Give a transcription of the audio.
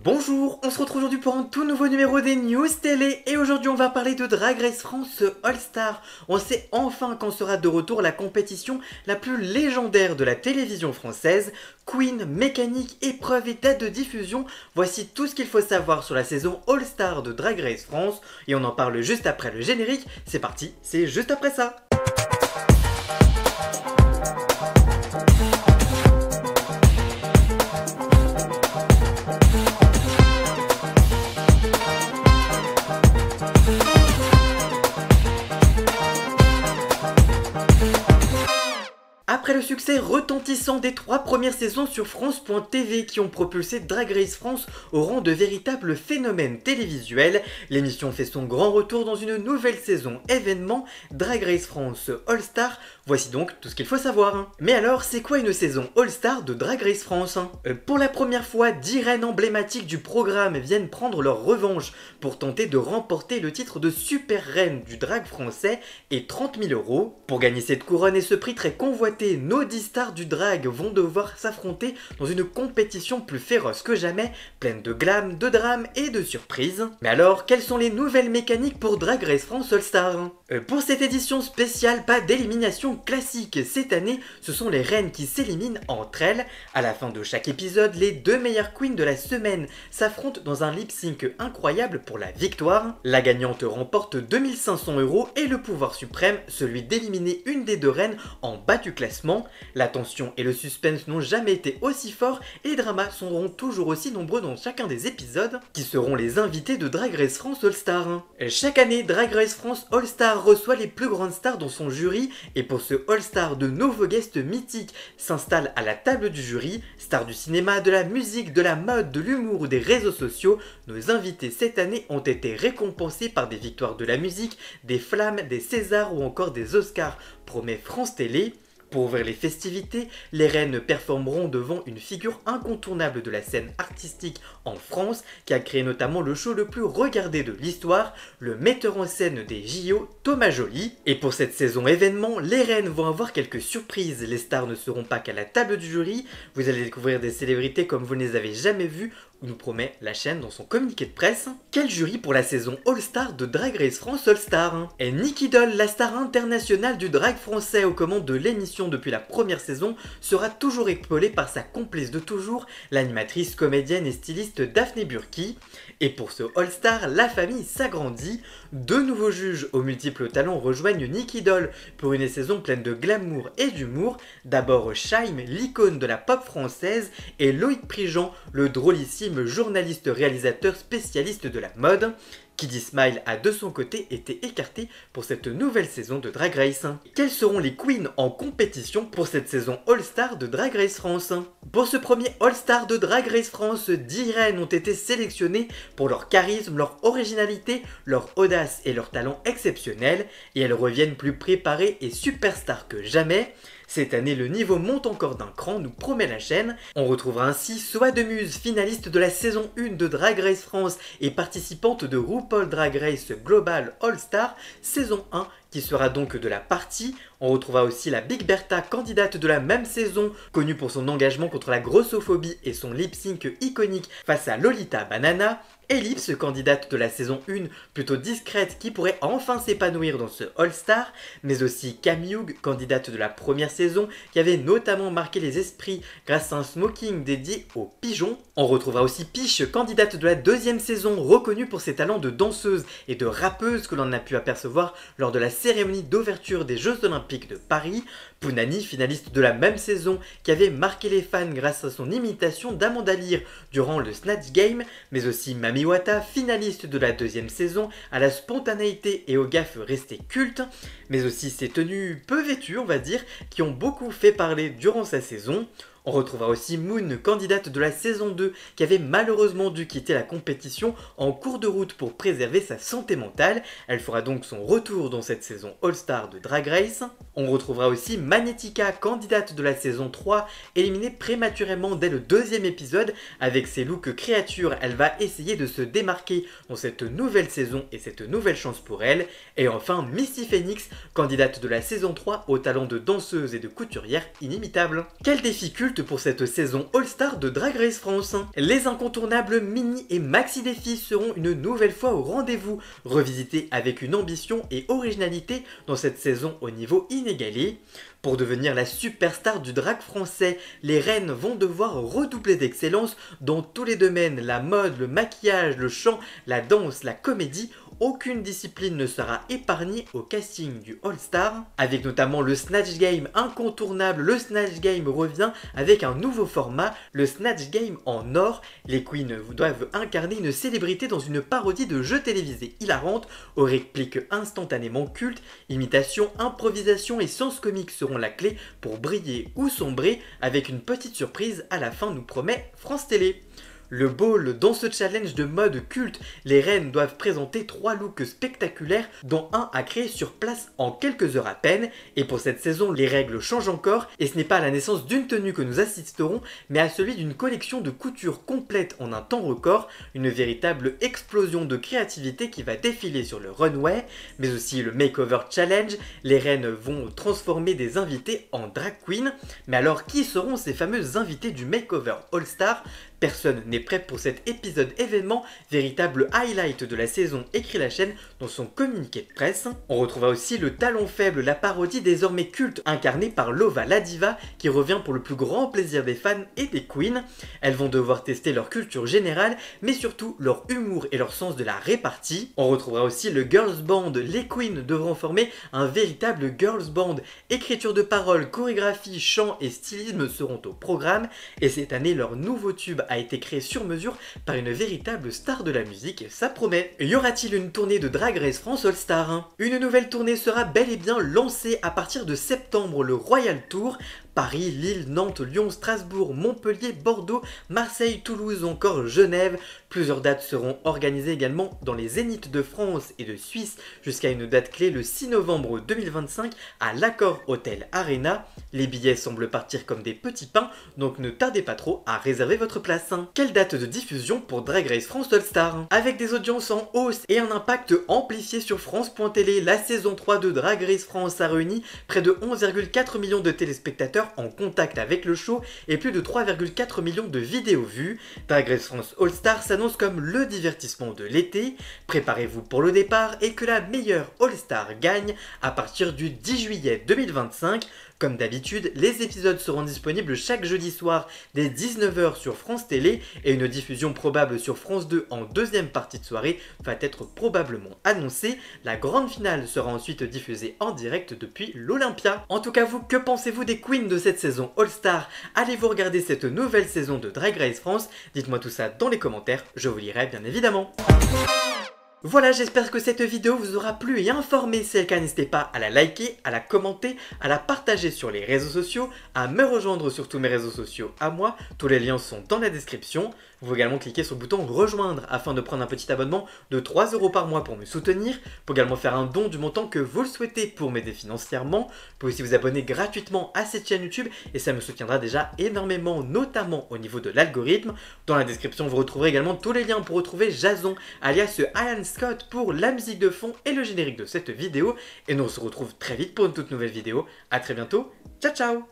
Bonjour, on se retrouve aujourd'hui pour un tout nouveau numéro des News Télé et aujourd'hui on va parler de Drag Race France All Star. On sait enfin quand sera de retour la compétition la plus légendaire de la télévision française. Queen, mécanique, épreuve et date de diffusion, voici tout ce qu'il faut savoir sur la saison All Star de Drag Race France et on en parle juste après le générique. C'est parti, c'est juste après ça. Après le succès retentissant des 3 premières saisons sur France.tv qui ont propulsé Drag Race France au rang de véritable phénomène télévisuel, l'émission fait son grand retour dans une nouvelle saison événement, Drag Race France All Star. Voici donc tout ce qu'il faut savoir. Mais alors, c'est quoi une saison All Star de Drag Race France? Pour la première fois, 10 reines emblématiques du programme viennent prendre leur revanche pour tenter de remporter le titre de super reine du drag français et 30 000 €. Pour gagner cette couronne et ce prix très convoité, nos 10 stars du drag vont devoir s'affronter dans une compétition plus féroce que jamais, pleine de glam, de drame et de surprises. Mais alors, quelles sont les nouvelles mécaniques pour Drag Race France All Star? Pour cette édition spéciale, pas d'élimination classique. Cette année, ce sont les reines qui s'éliminent entre elles. À la fin de chaque épisode, les 2 meilleures queens de la semaine s'affrontent dans un lip-sync incroyable pour la victoire. La gagnante remporte 2500 € et le pouvoir suprême, celui d'éliminer une des 2 reines en bas du classement. La tension et le suspense n'ont jamais été aussi forts et les dramas seront toujours aussi nombreux dans chacun des épisodes, qui seront les invités de Drag Race France All Star. Chaque année, Drag Race France All Star reçoit les plus grandes stars dans son jury et pour ce All Star, de nouveaux guests mythiques s'installent à la table du jury. Stars du cinéma, de la musique, de la mode, de l'humour ou des réseaux sociaux, nos invités cette année ont été récompensés par des victoires de la musique, des flammes, des Césars ou encore des Oscars, promet France Télé. Pour ouvrir les festivités, les reines performeront devant une figure incontournable de la scène artistique en France, qui a créé notamment le show le plus regardé de l'histoire, le metteur en scène des JO, Thomas Joly. Et pour cette saison événement, les reines vont avoir quelques surprises. Les stars ne seront pas qu'à la table du jury, vous allez découvrir des célébrités comme vous ne les avez jamais vues, nous promet la chaîne dans son communiqué de presse. Quel jury pour la saison All Star de Drag Race France All Star? Et Nicky Doll, la star internationale du drag français aux commandes de l'émission depuis la première saison, sera toujours épaulée par sa complice de toujours, l'animatrice, comédienne et styliste Daphné Burki. Et pour ce All Star, la famille s'agrandit. 2 nouveaux juges aux multiples talents rejoignent Nicky Doll pour une saison pleine de glamour et d'humour. D'abord Shaim, l'icône de la pop française, et Loïc Prigent, le drôlissime journaliste réalisateur spécialiste de la mode. Kiddy Smile a de son côté été écarté pour cette nouvelle saison de Drag Race. Quelles seront les queens en compétition pour cette saison All Star de Drag Race France? Pour ce premier All Star de Drag Race France, 10 reines ont été sélectionnées pour leur charisme, leur originalité, leur audace et leur talent exceptionnel, et elles reviennent plus préparées et superstars que jamais. Cette année, le niveau monte encore d'un cran, nous promet la chaîne. On retrouvera ainsi Soa de Muse, finaliste de la saison 1 de Drag Race France et participante de RuPaul Drag Race Global All Star saison 1, qui sera donc de la partie. On retrouvera aussi la Big Bertha, candidate de la même saison, connue pour son engagement contre la grossophobie et son lip-sync iconique face à Lolita Banana. Ellipse, candidate de la saison 1, plutôt discrète, qui pourrait enfin s'épanouir dans ce All-Star, mais aussi Camille Hugh, candidate de la première saison, qui avait notamment marqué les esprits grâce à un smoking dédié aux pigeons. On retrouvera aussi Piche, candidate de la 2e saison, reconnue pour ses talents de danseuse et de rappeuse que l'on a pu apercevoir lors de la cérémonie d'ouverture des Jeux Olympiques de Paris. Punani, finaliste de la même saison, qui avait marqué les fans grâce à son imitation d'Amanda Lear durant le Snatch Game, mais aussi Mami Wata, finaliste de la 2e saison, à la spontanéité et aux gaffes restées cultes, mais aussi ses tenues peu vêtues, on va dire, qui ont beaucoup fait parler durant sa saison. On retrouvera aussi Moon, candidate de la saison 2, qui avait malheureusement dû quitter la compétition en cours de route pour préserver sa santé mentale. Elle fera donc son retour dans cette saison All-Star de Drag Race. On retrouvera aussi Magnetica, candidate de la saison 3, éliminée prématurément dès le 2e épisode. Avec ses looks créatures, elle va essayer de se démarquer dans cette nouvelle saison et cette nouvelle chance pour elle. Et enfin Misty Phoenix, candidate de la saison 3 au talent de danseuse et de couturière inimitable. Quel défi culte culte pour cette saison All-Star de Drag Race France. Les incontournables mini et maxi défis seront une nouvelle fois au rendez-vous, revisités avec une ambition et originalité dans cette saison au niveau inégalé. Pour devenir la superstar du drag français, les reines vont devoir redoubler d'excellence dans tous les domaines, la mode, le maquillage, le chant, la danse, la comédie. Aucune discipline ne sera épargnée au casting du All-Star, avec notamment le Snatch Game incontournable. Le Snatch Game revient avec un nouveau format, le Snatch Game en or. Les queens doivent incarner une célébrité dans une parodie de jeu télévisé hilarante, aux répliques instantanément cultes. Imitation, improvisation et sens comique seront la clé pour briller ou sombrer, avec une petite surprise à la fin, nous promet France Télé. Le ball, dans ce challenge de mode culte, les reines doivent présenter 3 looks spectaculaires, dont un à créer sur place en quelques heures à peine. Et pour cette saison, les règles changent encore, et ce n'est pas à la naissance d'une tenue que nous assisterons, mais à celui d'une collection de couture complète en un temps record, une véritable explosion de créativité qui va défiler sur le runway, mais aussi le makeover challenge. Les reines vont transformer des invités en drag queen. Mais alors, qui seront ces fameux invités du makeover All-Star ? Personne n'est prêt pour cet épisode événement, véritable highlight de la saison, écrit la chaîne dans son communiqué de presse. On retrouvera aussi le talon faible, la parodie désormais culte incarnée par Lova la diva, qui revient pour le plus grand plaisir des fans et des queens. Elles vont devoir tester leur culture générale, mais surtout leur humour et leur sens de la répartie. On retrouvera aussi le girls band. Les queens devront former un véritable girls band. Écriture de paroles, chorégraphie, chant et stylisme seront au programme, et cette année leur nouveau tube a été créé sur mesure par une véritable star de la musique, ça promet. Y aura-t-il une tournée de Drag Race France All-Star ? Une nouvelle tournée sera bel et bien lancée à partir de septembre, le Royal Tour. Paris, Lille, Nantes, Lyon, Strasbourg, Montpellier, Bordeaux, Marseille, Toulouse ou encore Genève. Plusieurs dates seront organisées également dans les Zéniths de France et de Suisse jusqu'à une date clé le 6 novembre 2025 à l'Accor Hotel Arena. Les billets semblent partir comme des petits pains, donc ne tardez pas trop à réserver votre place. Quelle date de diffusion pour Drag Race France All-Star ? Avec des audiences en hausse et un impact amplifié sur France.tv, la saison 3 de Drag Race France a réuni près de 11,4 millions de téléspectateurs en contact avec le show et plus de 3,4 millions de vidéos vues. Drag Race France All-Star s'annonce comme le divertissement de l'été. Préparez-vous pour le départ et que la meilleure All-Star gagne à partir du 10 juillet 2025. Comme d'habitude, les épisodes seront disponibles chaque jeudi soir dès 19 h sur France Télé et une diffusion probable sur France 2 en deuxième partie de soirée va être probablement annoncée. La grande finale sera ensuite diffusée en direct depuis l'Olympia. En tout cas vous, que pensez-vous des queens de cette saison All-Star ? Allez-vous regarder cette nouvelle saison de Drag Race France ? Dites-moi tout ça dans les commentaires, je vous lirai bien évidemment. Voilà, j'espère que cette vidéo vous aura plu et informé. Si c'est le cas, n'hésitez pas à la liker, à la commenter, à la partager sur les réseaux sociaux, à me rejoindre sur tous mes réseaux sociaux à moi. Tous les liens sont dans la description. Vous pouvez également cliquer sur le bouton rejoindre afin de prendre un petit abonnement de 3 € par mois pour me soutenir. Vous pouvez également faire un don du montant que vous le souhaitez pour m'aider financièrement. Vous pouvez aussi vous abonner gratuitement à cette chaîne YouTube et ça me soutiendra déjà énormément, notamment au niveau de l'algorithme. Dans la description, vous retrouverez également tous les liens pour retrouver Jason, alias Ian Scott, pour la musique de fond et le générique de cette vidéo. Et nous on se retrouve très vite pour une toute nouvelle vidéo. A très bientôt, ciao ciao.